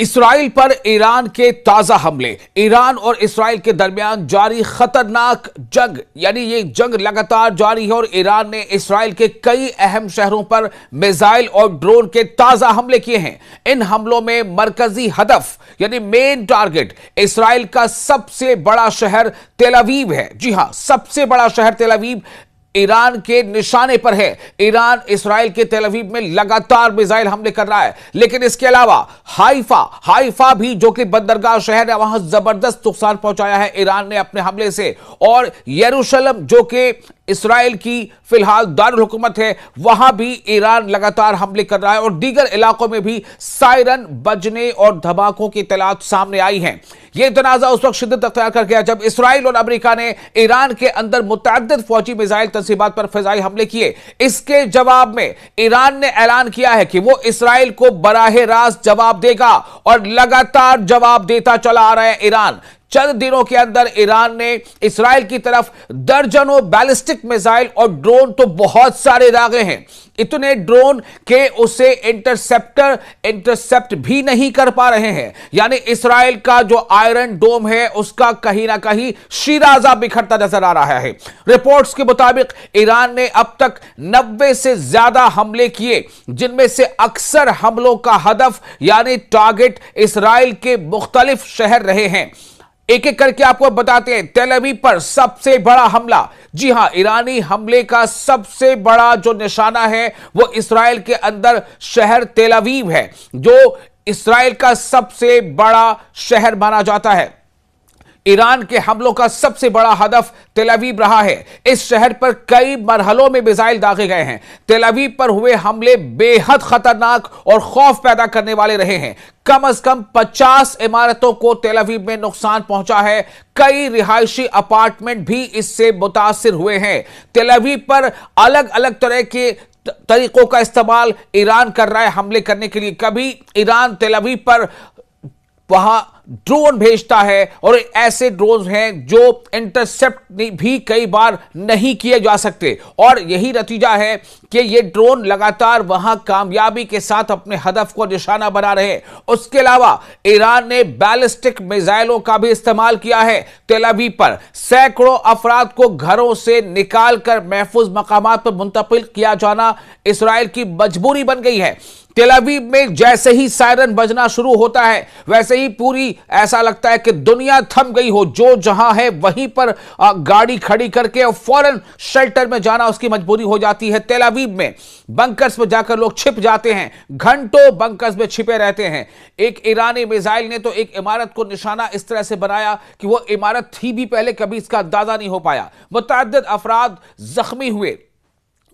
Israel पर Iran के ताजा हमले। ईरान और इसराइल के दरमियान जारी खतरनाक जंग, यानी ये जंग लगातार जारी है और ईरान ने इसराइल के कई अहम शहरों पर मिसाइल और ड्रोन के ताजा हमले किए हैं। इन हमलों में मरकजी हदफ यानी मेन टारगेट इसराइल का सबसे बड़ा शहर तेल अवीव है। जी हां, सबसे बड़ा शहर तेल अवीव ईरान के निशाने पर है। ईरान इसराइल के तेल अवीव में लगातार मिसाइल हमले कर रहा है, लेकिन इसके अलावा हाइफा भी जो कि बंदरगाह शहर है, वहां जबरदस्त नुकसान पहुंचाया है ईरान ने अपने हमले से। और यरूशलेम जो कि इसराइल की फिलहाल दारुल हुकूमत है, वहां भी ईरान लगातार हमले कर रहा है और दीगर इलाकों में भी सायरन बजने और धमाकों की इत्तलात सामने आई हैं। यह तनाजा उस वक्त शिद्दत अख्तियार कर गया जब इसराइल और अमेरिका ने ईरान के अंदर मुतअद्दिद फौजी मिसाइल तंसीबात पर फिजाई हमले किए। इसके जवाब में ईरान ने ऐलान किया है कि वो इसराइल को बराह रास्त जवाब देगा और लगातार जवाब देता चला आ रहा है ईरान। चंद दिनों के अंदर ईरान ने इसराइल की तरफ दर्जनों बैलिस्टिक मिसाइल और ड्रोन तो बहुत सारे दागे हैं, इतने ड्रोन के उसे इंटरसेप्ट भी नहीं कर पा रहे हैं। यानी इसराइल का जो आयरन डोम है उसका कहीं ना कहीं शिराजा बिखरता नजर आ रहा है। रिपोर्ट्स के मुताबिक ईरान ने अब तक 90 से ज्यादा हमले किए, जिनमें से अक्सर हमलों का हदफ यानी टारगेट इसराइल के मुख्तलिफ शहर रहे हैं। एक एक करके आपको बताते हैं। तेल अवीव पर सबसे बड़ा हमला, जी हां, ईरानी हमले का सबसे बड़ा जो निशाना है वो इसराइल के अंदर शहर तेल अवीव है, जो इसराइल का सबसे बड़ा शहर माना जाता है। ईरान के हमलों का सबसे बड़ा हदफ तेल अवीव रहा है। इस शहर पर कई मरहलों में मिसाइल दागे गए हैं। तेल अवीव पर हुए हमले बेहद खतरनाक और खौफ पैदा करने वाले रहे हैं। कम से कम 50 इमारतों को तेल अवीव में नुकसान पहुंचा है। कई रिहायशी अपार्टमेंट भी इससे मुतासिर हुए हैं। तेल अवीव पर अलग अलग तरह के तरीकों का इस्तेमाल ईरान कर रहा है हमले करने के लिए। कभी ईरान तेल अवीव पर वहां ड्रोन भेजता है और ऐसे ड्रोन हैं जो इंटरसेप्ट भी कई बार नहीं किए जा सकते, और यही नतीजा है कि ये ड्रोन लगातार वहां कामयाबी के साथ अपने हदफ को निशाना बना रहे हैं। उसके अलावा ईरान ने बैलिस्टिक मिसाइलों का भी इस्तेमाल किया है। तेल अवीव पर सैकड़ों अफराद को घरों से निकालकर महफूज मकामात पर मुंतकिल किया जाना इसराइल की मजबूरी बन गई है। तेल अवीव में जैसे ही सायरन बजना शुरू होता है, वैसे ही पूरी ऐसा लगता है कि दुनिया थम गई हो। जो जहां है वहीं पर गाड़ी खड़ी करके और फौरन शेल्टर में जाना उसकी मजबूरी हो जाती है। तेल अवीव में बंकर्स में जाकर लोग छिप जाते हैं, घंटों बंकर्स में छिपे रहते हैं। एक ईरानी मिसाइल ने तो एक इमारत को निशाना इस तरह से बनाया कि वो इमारत थी भी पहले, कभी इसका अंदाजा नहीं हो पाया। मुतअद्दिद अफराद जख्मी हुए,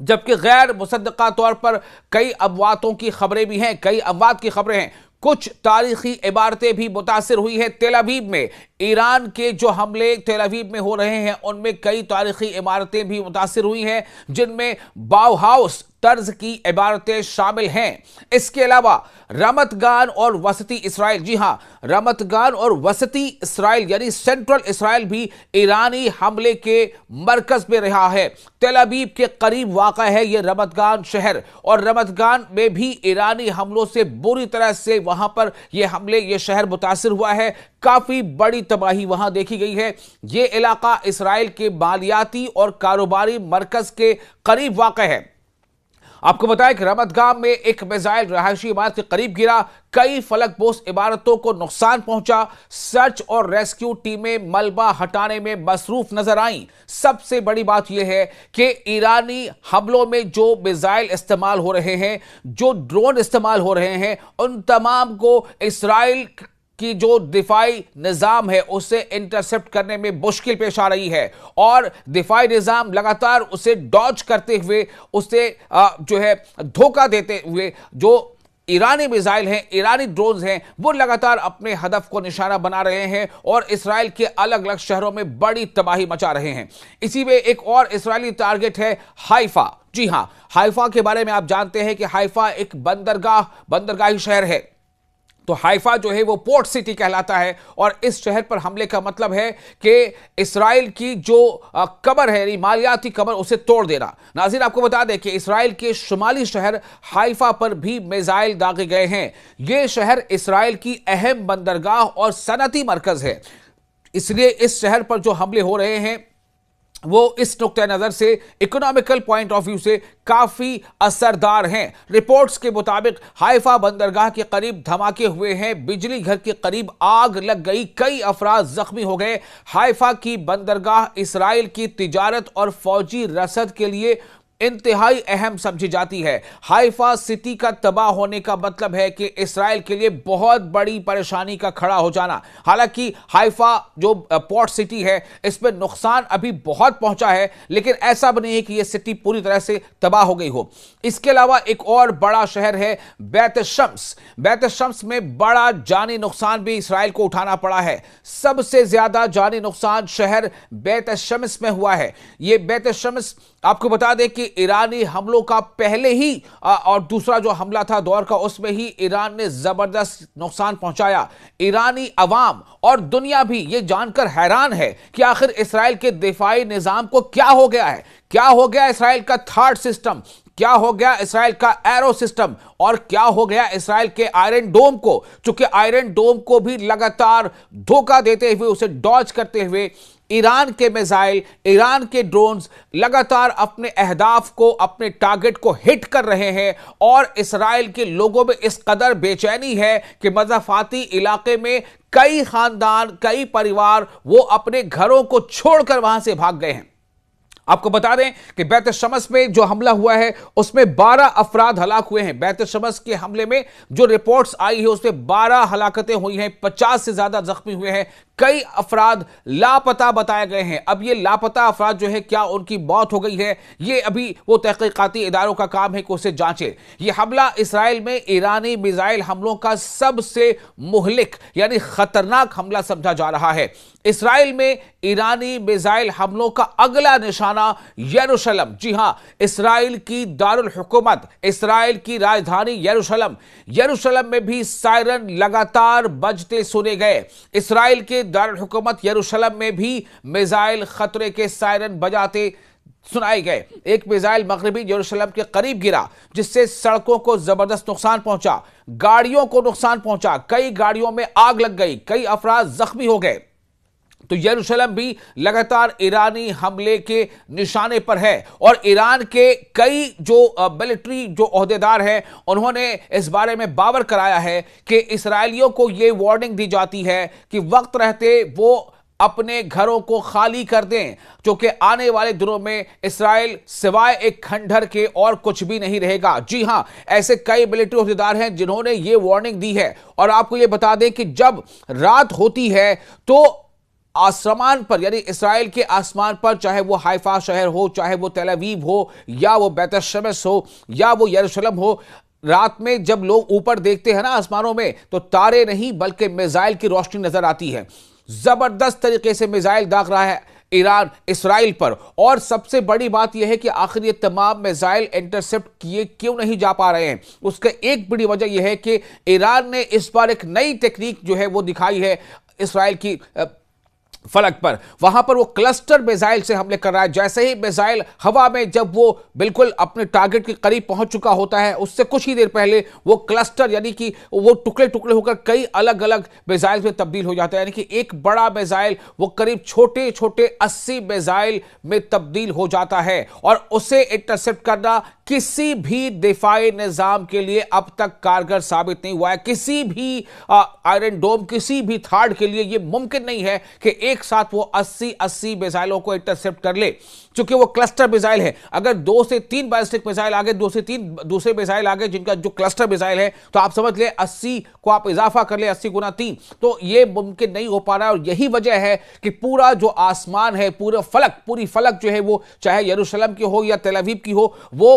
जबकि गैर मुसद्दका तौर पर कई अमवातों की खबरें भी हैं, कई अमवात की खबरें हैं। कुछ तारीखी इबारतें भी मुतासिर हुई है तेल अवीव में। ईरान के जो हमले तेल अवीव में हो रहे हैं उनमें कई तारीखी इमारतें भी मुतासिर हुई हैं, जिनमें बाउहाउस तर्ज की इबारतें शामिल हैं। इसके अलावा रमतगान और वसती इसराइल, जी हां, रमतगान और वसती इसराइल यानी सेंट्रल इसराइल भी ईरानी हमले के मरकज में रहा है। तेल अवीव के करीब वाक़ा है यह रमतगान शहर, और रमतगान में भी ईरानी हमलों से बुरी तरह से वहां पर यह हमले, यह शहर मुतासिर हुआ है। काफी बड़ी तबाही वहां देखी गई है। यह इलाका इसराइल के मालियाती और कारोबारी मरकज के करीब वाक़ा है। आपको बताया कि रमतगाह में एक मिसाइल रहायशी इमारत के करीब गिरा, कई फलकपोश इमारतों को नुकसान पहुंचा। सर्च और रेस्क्यू टीमें मलबा हटाने में मसरूफ नजर आईं। सबसे बड़ी बात यह है कि ईरानी हमलों में जो मिसाइल इस्तेमाल हो रहे हैं, जो ड्रोन इस्तेमाल हो रहे हैं, उन तमाम को इसराइल कि जो दिफाई निज़ाम है उसे इंटरसेप्ट करने में मुश्किल पेश आ रही है, और दिफाई निज़ाम लगातार उसे डॉज करते हुए, उसे जो है धोखा देते हुए, जो ईरानी मिसाइल हैं, ईरानी ड्रोन्स हैं, वो लगातार अपने हदफ को निशाना बना रहे हैं और इसराइल के अलग अलग शहरों में बड़ी तबाही मचा रहे हैं। इसी में एक और इसराइली टारगेट है हाइफा। जी हां, हाइफा के बारे में आप जानते हैं कि हाइफा एक बंदरगाही शहर है। तो हाइफा जो है वो पोर्ट सिटी कहलाता है और इस शहर पर हमले का मतलब है कि इस्राएल की जो कमर है, यानी मालियाती कमर, उसे तोड़ देना। नाज़रीन, आपको बता दें कि इस्राएल के शुमाली शहर हाइफा पर भी मिसाइल दागे गए हैं। यह शहर इस्राएल की अहम बंदरगाह और सनती मरकज है, इसलिए इस शहर पर जो हमले हो रहे हैं वो इस नुक्ते नजर से इकोनॉमिकल पॉइंट ऑफ व्यू से काफी असरदार हैं। रिपोर्ट्स के मुताबिक हाइफा बंदरगाह के करीब धमाके हुए हैं, बिजली घर के करीब आग लग गई, कई अफराद जख्मी हो गए। हाइफा की बंदरगाह इस्राएल की तिजारत और फौजी रसद के लिए इंतहाई अहम समझी जाती है। हाइफा सिटी का तबाह होने का मतलब है कि इस्राएल के लिए बहुत बड़ी परेशानी का खड़ा हो जाना। हालांकि हाइफा जो पोर्ट सिटी है इसमें नुकसान अभी बहुत पहुंचा है, लेकिन ऐसा भी नहीं है कि यह सिटी पूरी तरह से तबाह हो गई हो। इसके अलावा एक और बड़ा शहर है बैत शम्स। बैत शम्स में बड़ा जानी नुकसान भी इस्राएल को उठाना पड़ा है। सबसे ज्यादा जानी नुकसान शहर बैत शम्स में हुआ है। यह बैत शम्स, आपको बता दें कि ईरानी हमलों का पहले ही और दूसरा जो हमला था दौर का, उसमें ही ईरान ने जबरदस्त नुकसान पहुंचाया। ईरानी अवाम और दुनिया भी यह जानकर हैरान है कि आखिर इस्राएल के दिफाई निजाम को क्या हो गया है। क्या हो गया इस्राएल का थर्ड सिस्टम, क्या हो गया इस्राएल का एरो सिस्टम, और क्या हो गया इस्राएल के आयरन डोम को। चूंकि आयरन डोम को भी लगातार धोखा देते हुए, उसे डॉज करते हुए ईरान के मिसाइल, ईरान के ड्रोन्स लगातार अपने अहदाफ को, अपने टारगेट को हिट कर रहे हैं। और इस्राएल के लोगों में इस कदर बेचैनी है कि मज़ाफ़ाती इलाके में कई खानदान, कई परिवार वो अपने घरों को छोड़कर वहां से भाग गए हैं। आपको बता दें कि बैत शम्स में जो हमला हुआ है उसमें 12 अफराद हलाक हुए हैं। बैत शम्स के हमले में जो रिपोर्ट्स आई है उसमें 12 हलाकतें हुई हैं, 50 से ज्यादा जख्मी हुए हैं, कई अफराद लापता बताए गए हैं। अब ये लापता अफराद जो है, क्या उनकी मौत हो गई है, ये अभी वो तहकीकाती इदारों का काम है कि उसे जांचे। ये हमला इस्राएल में ईरानी मिसाइल हमलों का सबसे मुहलिक यानी खतरनाक हमला समझा जा रहा है। इस्राएल में ईरानी मिसाइल हमलों का अगला निशाना यरूशलेम, जी हां, इस्राएल की दारुल हुकूमत, इस्राएल की राजधानी यरूशलेम। यरूशलेम में भी सायरन लगातार बजते सुने गए। इस्राएल के दारुल हुकूमत यरूशलेम में भी मिसाइल खतरे के सायरन बजाते सुनाए गए। एक मिसाइल मगरबी यरूशलेम के करीब गिरा, जिससे सड़कों को जबरदस्त नुकसान पहुंचा, गाड़ियों को नुकसान पहुंचा, कई गाड़ियों में आग लग गई, कई अफराद जख्मी हो गए। तो यरूशलेम भी लगातार ईरानी हमले के निशाने पर है। और ईरान के कई जो मिलिट्री जो ओहदेदार हैं, उन्होंने इस बारे में बावर कराया है कि इसराइलियों को यह वार्निंग दी जाती है कि वक्त रहते वो अपने घरों को खाली कर दें, क्योंकि आने वाले दिनों में इस्राएल सिवाय एक खंडहर के और कुछ भी नहीं रहेगा। जी हां, ऐसे कई मिलिट्री ओहदेदार हैं जिन्होंने ये वार्निंग दी है। और आपको ये बता दें कि जब रात होती है तो आसमान पर, यानी इस्राएल के आसमान पर, चाहे वो हाइफा शहर हो, चाहे वो तेल अवीव हो, या वो बैत शम्स हो, या वो यरूशलेम हो, रात में जब लोग ऊपर देखते हैं ना आसमानों में, तो तारे नहीं बल्कि मिसाइल की रोशनी नजर आती है। जबरदस्त तरीके से मिसाइल दाग रहा है ईरान इस्राएल पर। और सबसे बड़ी बात यह है कि आखिर ये तमाम मिसाइल इंटरसेप्ट किए क्यों नहीं जा पा रहे हैं। उसका एक बड़ी वजह यह है कि ईरान ने इस बार एक नई टेक्निक जो है वो दिखाई है इस्राएल की फलक पर। वहां पर वो क्लस्टर मिसाइल से हमले कर रहा है। जैसे ही मिसाइल हवा में जब वो बिल्कुल अपने टारगेट के करीब पहुंच चुका होता है, उससे कुछ ही देर पहले वो क्लस्टर यानी कि वो टुकड़े टुकड़े होकर कई अलग अलग मिसाइल में तब्दील हो जाता है। यानी कि एक बड़ा मिसाइल वो करीब छोटे छोटे 80 मिसाइल में तब्दील हो जाता है। और उसे इंटरसेप्ट करना किसी भी दिफाई निजाम के लिए अब तक कारगर साबित नहीं हुआ है। किसी भी आयरन डोम, किसी भी थार्ड के लिए यह मुमकिन नहीं है कि एक साथ वो 80 मिसाइलों को इंटरसेप्ट कर ले, क्योंकि वो क्लस्टर मिसाइल है। अगर 2 से 3 बैलिस्टिक मिसाइल आगे, 2 से 3 दूसरे मिसाइल आगे, जिनका जो क्लस्टर मिसाइल है, तो आप समझ ले 80 को आप इजाफा कर ले, 80 गुना 3, तो ये मुमकिन नहीं हो पा रहा है। और यही वजह है कि पूरा जो आसमान है, पूरा फलक, पूरी फलक जो है वो, चाहे यरूशलेम की हो या तेल अवीव की हो, वो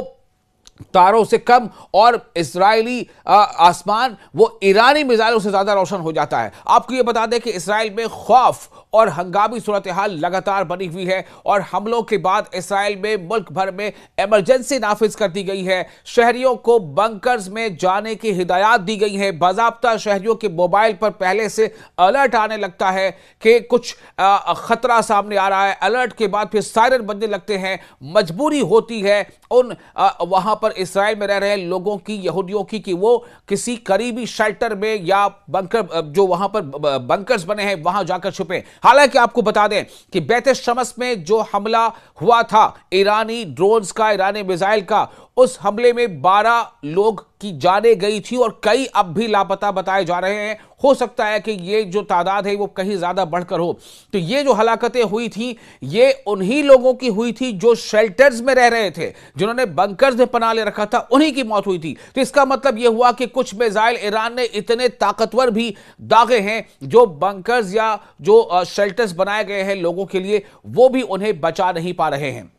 तारों से कम, और इस्राएली आसमान वो ईरानी मिसाइलों से ज्यादा रोशन हो जाता है। आपको यह बता दें कि इस्राएल में खौफ और हंगामी सूरत हाल लगातार बनी हुई है और हमलों के बाद इसराइल में मुल्क भर में इमरजेंसी नाफिज कर दी गई है। शहरियों को बंकर्स में जाने की हिदायत दी गई है। बाज़ाब्ता शहरियों के मोबाइल पर पहले से अलर्ट आने लगता है कि कुछ खतरा सामने आ रहा है। अलर्ट के बाद फिर सायरन बजने लगते हैं। मजबूरी होती है उन वहां पर इसराइल में रह रहे लोगों की, यहूदियों की, कि वो किसी करीबी शेल्टर में या बंकर, जो वहां पर बंकर्स बने हैं, वहां जाकर छुपे। हालांकि आपको बता दें कि बैत शमस में जो हमला हुआ था ईरानी ड्रोन्स का, ईरानी मिसाइल का, उस हमले में 12 लोग की जानें गई थी और कई अब भी लापता बताए जा रहे हैं। हो सकता है कि ये जो तादाद है वो कहीं ज्यादा बढ़कर हो। तो ये जो हलाकतें हुई थी ये उन्हीं लोगों की हुई थी जो शेल्टर्स में रह रहे थे, जिन्होंने बंकर्स में पनाह ले रखा था, उन्हीं की मौत हुई थी। तो इसका मतलब यह हुआ कि कुछ मिसाइल ईरान ने इतने ताकतवर भी दागे हैं जो बंकर्स या जो शेल्टर्स बनाए गए हैं लोगों के लिए, वो भी उन्हें बचा नहीं पा रहे हैं।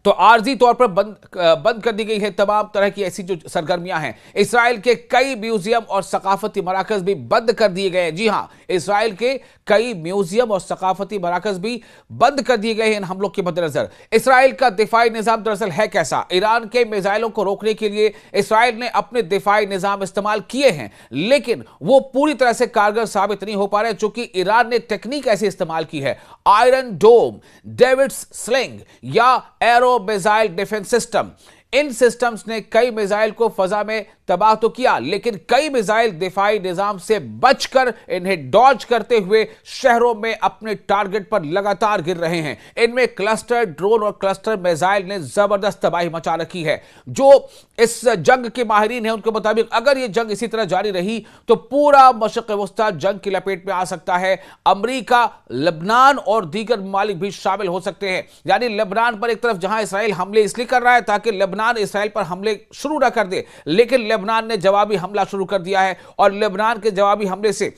तो आर्जी तौर पर बंद कर दी गई है तमाम तरह की ऐसी जो सरगर्मियां हैं। इसराइल के कई म्यूजियम और सकाफती मराकज भी बंद कर दिए गए हैं। जी हां, इसराइल के कई म्यूजियम और सकाफती मराकज भी बंद कर दिए गए हैं इन हमलों के मद्देनजर। इसराइल का दिफाई निजाम दरअसल है कैसा? ईरान के मिसाइलों को रोकने के लिए इसराइल ने अपने दिफाई निजाम इस्तेमाल किए हैं, लेकिन वो पूरी तरह से कारगर साबित नहीं हो पा रहे, चूंकि ईरान ने टेक्निक ऐसी इस्तेमाल की है, आयरन डोम, डेविड्स स्लिंग या एरो मिसाइल डिफेंस सिस्टम। इन सिस्टम्स ने कई मिसाइल को फजा में तबाह तो किया, लेकिन कई मिसाइल दिफाई निजाम से बचकर इन्हें डॉज करते हुए शहरों में अपने टारगेट पर लगातार गिर रहे हैं। इनमें क्लस्टर ड्रोन और क्लस्टर मिसाइल ने जबरदस्त तबाही मचा रखी है। जो इस जंग के माहिरीन हैं उनके मुताबिक अगर यह जंग इसी तरह जारी रही तो पूरा मशरिक़ वस्ता जंग की लपेट में आ सकता है। अमेरिका, लेबनान और दीगर ममालिक भी शामिल हो सकते हैं। यानी लेबनान पर एक तरफ जहां इसराइल हमले इसलिए कर रहा है ताकि लेबनान इसराइल पर हमले शुरू ना कर दे, लेकिन लेबनान ने जवाबी हमला शुरू कर दिया है और लेबनान के जवाबी हमले से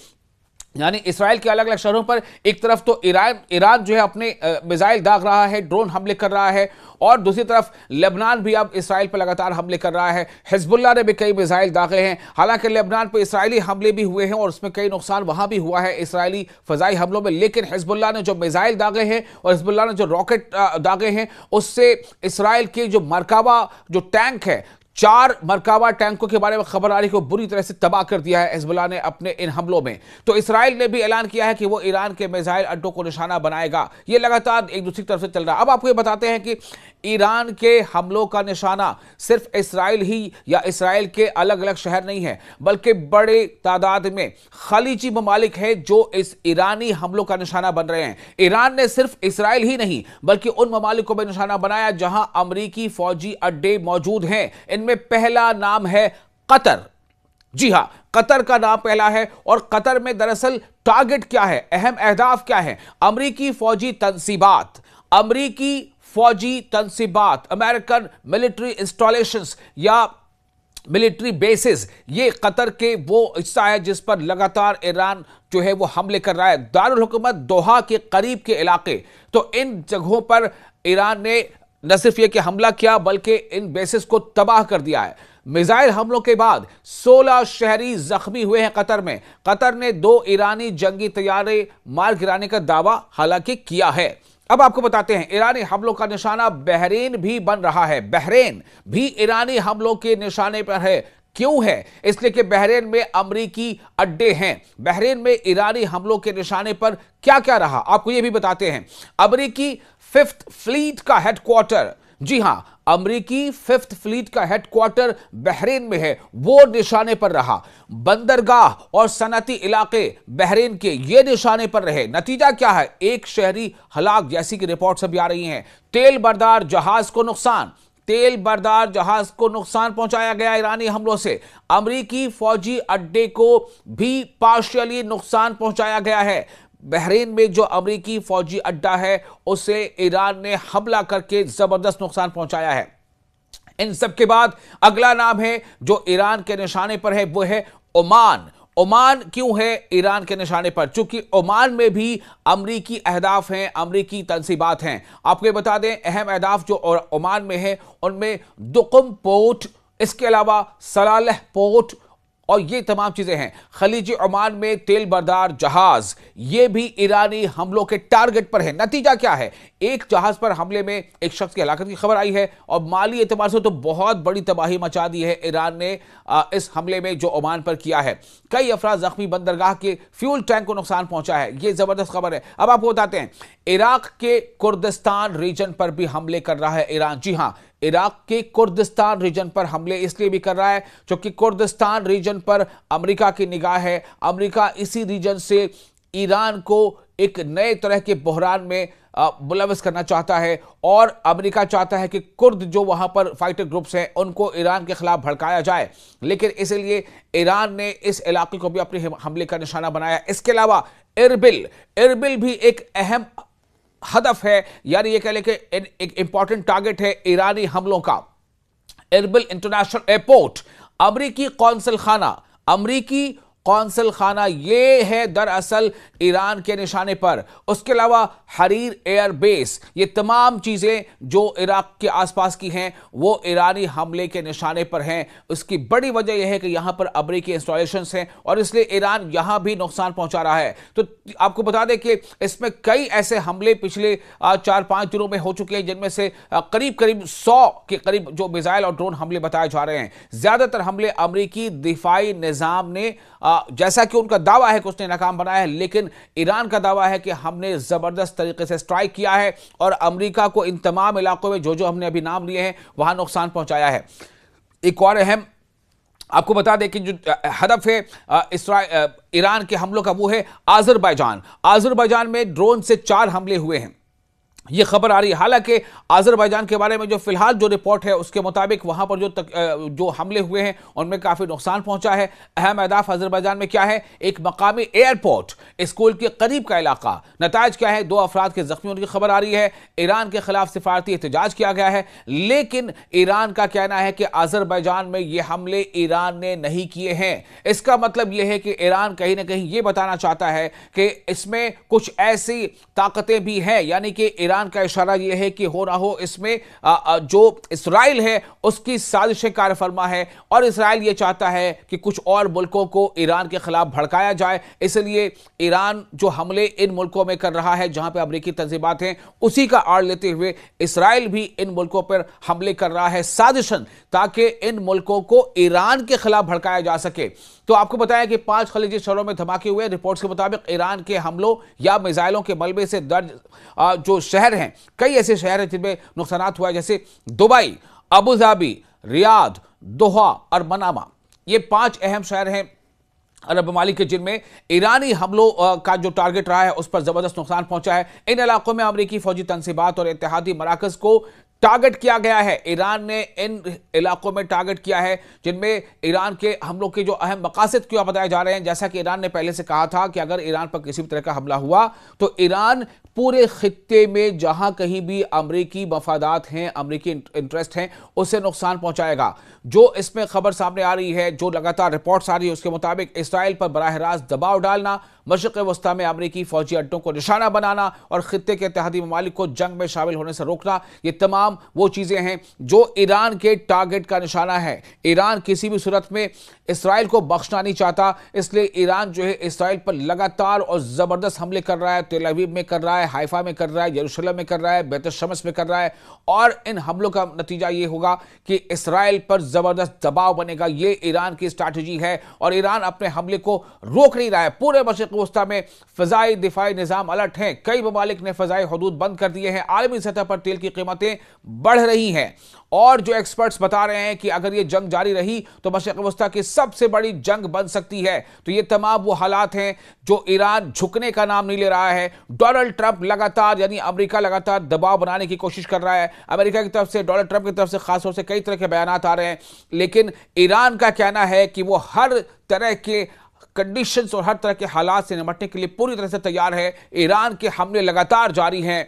यानी इसराइल के अलग अलग शहरों पर एक तरफ तो ईरान जो है अपने मिसाइल दाग रहा है, ड्रोन हमले कर रहा है, और दूसरी तरफ लेबनान भी अब इसराइल पर लगातार हमले कर रहा है। हिजबुल्लाह ने भी कई मिसाइल दागे हैं। हालांकि लेबनान पर इसराइली हमले भी हुए हैं और उसमें कई नुकसान वहां भी हुआ है इसराइली फजाई हमलों में, लेकिन हिजबुल्लाह ने जो मिसाइल दागे हैं और हिजबुल्लाह ने जो रॉकेट दागे हैं उससे इसराइल के जो मरकाबा जो टैंक है, 4 मरकाबा टैंकों के बारे में खबर आ रही को बुरी तरह से तबाह कर दिया है हिजबुल्लाह ने अपने इन हमलों में। तो इसराइल ने भी ऐलान किया है कि वो ईरान के मिसाइल अड्डों को निशाना बनाएगा। ये लगातार एक दूसरी तरफ से चल रहा है। अब आपको ये बताते हैं कि ईरान के हमलों का निशाना सिर्फ इसराइल ही या इसराइल के अलग अलग शहर नहीं है, बल्कि बड़े तादाद में खलीजी ममालिक हैं जो इस ईरानी हमलों का निशाना बन रहे हैं। ईरान ने सिर्फ इसराइल ही नहीं बल्कि उन ममालिक को भी निशाना बनाया जहां अमरीकी फौजी अड्डे मौजूद हैं। इनमें पहला नाम है कतर। जी हां, कतर का नाम पहला है। और कतर में दरअसल टारगेट क्या है, अहम अहदाफ क्या है? अमरीकी फौजी तंसीबात, अमेरिकन मिलिट्री इंस्टॉलेशंस या मिलिट्री बेसिस, ये कतर के वो हिस्सा है जिस पर लगातार ईरान जो है वो हमले कर रहा है। दारुल हुकूमत दोहा के करीब के इलाके, तो इन जगहों पर ईरान ने न सिर्फ ये कि हमला किया बल्कि इन बेसिस को तबाह कर दिया है। मिसाइल हमलों के बाद 16 शहरी जख्मी हुए हैं कतर में। कतर ने 2 ईरानी जंगी तैयारे मार गिराने का दावा हालांकि किया है। अब आपको बताते हैं ईरानी हमलों का निशाना बहरीन भी बन रहा है। बहरीन भी ईरानी हमलों के निशाने पर है। क्यों है? इसलिए कि बहरीन में अमरीकी अड्डे हैं। बहरीन में ईरानी हमलों के निशाने पर क्या क्या रहा आपको यह भी बताते हैं। अमरीकी 5th फ्लीट का हेडक्वार्टर, जी हां, अमरीकी 5th फ्लीट का हेडक्वार्टर बहरीन में है, वो निशाने पर रहा। बंदरगाह और सनती इलाके बहरीन के ये निशाने पर रहे। नतीजा क्या है? एक शहरी हलाक जैसी की रिपोर्ट्स अभी आ रही हैं। तेल बरदार जहाज को नुकसान पहुंचाया गया ईरानी हमलों से। अमरीकी फौजी अड्डे को भी पार्शियली नुकसान पहुंचाया गया है। बहरीन में जो अमरीकी फौजी अड्डा है उसे ईरान ने हमला करके जबरदस्त नुकसान पहुंचाया है। इन सब के बाद अगला नाम है जो ईरान के निशाने पर है, वो है ओमान। ओमान क्यों है ईरान के निशाने पर? चूंकि ओमान में भी अमरीकी अहदाफ हैं, अमरीकी तंसीबात हैं। आपको बता दें अहम अहदाफ जो ओमान में है उनमें दुकुम पोर्ट, इसके अलावा सलालह पोर्ट और ये तमाम चीजें हैं। खलीज ओमान में तेल बरदार जहाज ये भी ईरानी हमलों के टारगेट पर है। नतीजा क्या है? एक जहाज पर हमले में एक शख्स की हलाकत की खबर आई है और माली एतबार से तो बहुत बड़ी तबाही मचा दी है ईरान ने इस हमले में जो ओमान पर किया है। कई अफराद जख्मी, बंदरगाह के फ्यूल टैंक को नुकसान पहुंचा है। यह जबरदस्त खबर है। अब आपको बताते हैं, इराक के कुर्दिस्तान रीजन पर भी हमले कर रहा है ईरान। जी हां, इराक के कुर्दिस्तान रीजन पर हमले इसलिए भी कर रहा है क्योंकि कुर्दिस्तान रीजन पर अमेरिका की निगाह है। अमेरिका इसी रीजन से ईरान को एक नए तरह के बहरान में मुलविस करना चाहता है और अमेरिका चाहता है कि कुर्द जो वहां पर फाइटर ग्रुप्स हैं उनको ईरान के खिलाफ भड़काया जाए। लेकिन इसलिए ईरान ने इस इलाके को भी अपने हमले का निशाना बनाया। इसके अलावा इरबिल भी एक अहम हदफ है, यानी ये कह लें कि एक इंपॉर्टेंट टारगेट है ईरानी हमलों का। इरबिल इंटरनेशनल एयरपोर्ट, अमरीकी कौंसल खाना ये है दरअसल ईरान के निशाने पर। उसके अलावा हरीर एयर बेस, ये तमाम चीजें जो इराक के आसपास की हैं वो ईरानी हमले के निशाने पर हैं। उसकी बड़ी वजह यह है कि यहां पर अमरीकी इंस्टॉलेशंस हैं और इसलिए ईरान यहां भी नुकसान पहुंचा रहा है। तो आपको बता दें कि इसमें कई ऐसे हमले पिछले 4-5 दिनों में हो चुके हैं जिनमें से करीब 100 के करीब जो मिसाइल और ड्रोन हमले बताए जा रहे हैं। ज्यादातर हमले अमरीकी दिफाई निजाम ने, जैसा कि उनका दावा है कि उसने नाकाम बनाया है, लेकिन ईरान का दावा है कि हमने जबरदस्त तरीके से स्ट्राइक किया है और अमेरिका को इन तमाम इलाकों में जो हमने अभी नाम लिए हैं वहां नुकसान पहुंचाया है। एक और अहम आपको बता दें कि जो हदफ है ईरान के हमलों का वो है आजरबाईजान में ड्रोन से 4 हमले हुए हैं, ये खबर आ रही है। हालांकि आजरबाईजान के बारे में जो फिलहाल जो रिपोर्ट है उसके मुताबिक वहां पर जो हमले हुए हैं उनमें काफी नुकसान पहुंचा है। अहम अहदाफ आजरबाईजान में क्या है? एक मकामी एयरपोर्ट, स्कूल के करीब का इलाका। नताज क्या है? 2 अफराद के जख्मी होने की खबर आ रही है। ईरान के खिलाफ सिफारती एहतजाज किया गया है, लेकिन ईरान का कहना है कि आजरबाईजान में ये हमले ईरान ने नहीं किए हैं। इसका मतलब यह है कि ईरान कहीं ना कहीं ये बताना चाहता है कि इसमें कुछ ऐसी ताकतें भी हैं, यानी कि ईरान का इशारा यह है कि हो ना हो इसमें जो इस्राइल है उसकी साजिश कारफरमा है और इस्राइल यह चाहता है कि कुछ और मुल्कों को ईरान के खिलाफ भड़काया जाए। इसलिए ईरान जो हमले इन मुल्कों में कर रहा है जहां पे अमेरिकी तंजीमात हैं, उसी का आड़ लेते हुए इस्राइल भी इन मुल्कों पर हमले कर रहा है साजिशन, ताकि इन मुल्कों को ईरान के खिलाफ भड़काया जा सके। तो आपको बताया कि 5 खलीजी शहरों में धमाके हुए। रिपोर्ट्स के मुताबिक ईरान के हमलों या मिसाइलों के मलबे से दर्ज जो शहर हैं, कई ऐसे शहर हैं जिनमें नुकसान हुआ है, जैसे दुबई, अबू धाबी, रियाद, दोहा और मनामा। ये 5 अहम शहर हैं अरब ममालिक के जिनमें ईरानी हमलों का जो टारगेट रहा है उस पर जबरदस्त नुकसान पहुंचा है। इन इलाकों में अमेरिकी फौजी तंसीबात और इत्तेहादी मराकज को टारगेट किया गया है। ईरान ने इन इलाकों में टारगेट किया है जिनमें ईरान के हमलों के जो अहम मकासद क्यों बताए जा रहे हैं। जैसा कि ईरान ने पहले से कहा था कि अगर ईरान पर किसी भी तरह का हमला हुआ तो ईरान पूरे खित्ते में जहां कहीं भी अमरीकी मफादात हैं, अमरीकी इंटरेस्ट हैं, उसे नुकसान पहुंचाएगा। जो इसमें खबर सामने आ रही है, जो लगातार रिपोर्ट्स आ रही है, उसके मुताबिक इसराइल पर बराह रास्त दबाव डालना, मशरिक़ वस्ता में अमरीकी फौजी अड्डों को निशाना बनाना और खित्ते के इत्तेहादी ममालिक को जंग में शामिल होने से रोकना, ये तमाम वो चीजें हैं जो ईरान के टारगेट का निशाना है। ईरान किसी भी सूरत में इसराइल को बख्शना नहीं चाहता, इसलिए ईरान जो है इसराइल पर लगातार और जबरदस्त हमले कर रहा है। तेल अवीव में कर रहा है, हाइफा में कर रहा है, यरूशलेम में कर रहा है, बैत शमस में कर रहा है और इन हमलों का नतीजा ये होगा कि इसराइल पर जबरदस्त दबाव बनेगा। ये ईरान की स्ट्रैटेजी है और ईरान अपने हमले को रोक नहीं रहा है। पूरे मशरिक़ वस्ता में फ़ज़ाई दिफाई निज़ाम अलर्ट हैं। कई ममालिक ने फ़ज़ाई हदूद बंद कर दिए हैं। आलमी सतह पर तेल की कीमतें बढ़ रही हैं और जो एक्सपर्ट्स बता रहे हैं कि अगर ये जंग जारी रही तो मशरिक़ वस्ता की सबसे बड़ी जंग बन सकती है। तो ये तमाम वो हालात हैं जो ईरान झुकने का नाम नहीं ले रहा है। डोनाल्ड ट्रंप लगातार, यानी अमेरिका लगातार दबाव बनाने की कोशिश कर रहा है। अमेरिका की तरफ से, डोनाल्ड ट्रंप की तरफ से खासतौर से कई तरह के बयानात आ रहे हैं, लेकिन ईरान का कहना है कि वो हर तरह के कंडीशंस और हर तरह के हालात से निपटने के लिए पूरी तरह से तैयार है। ईरान के हमले लगातार जारी हैं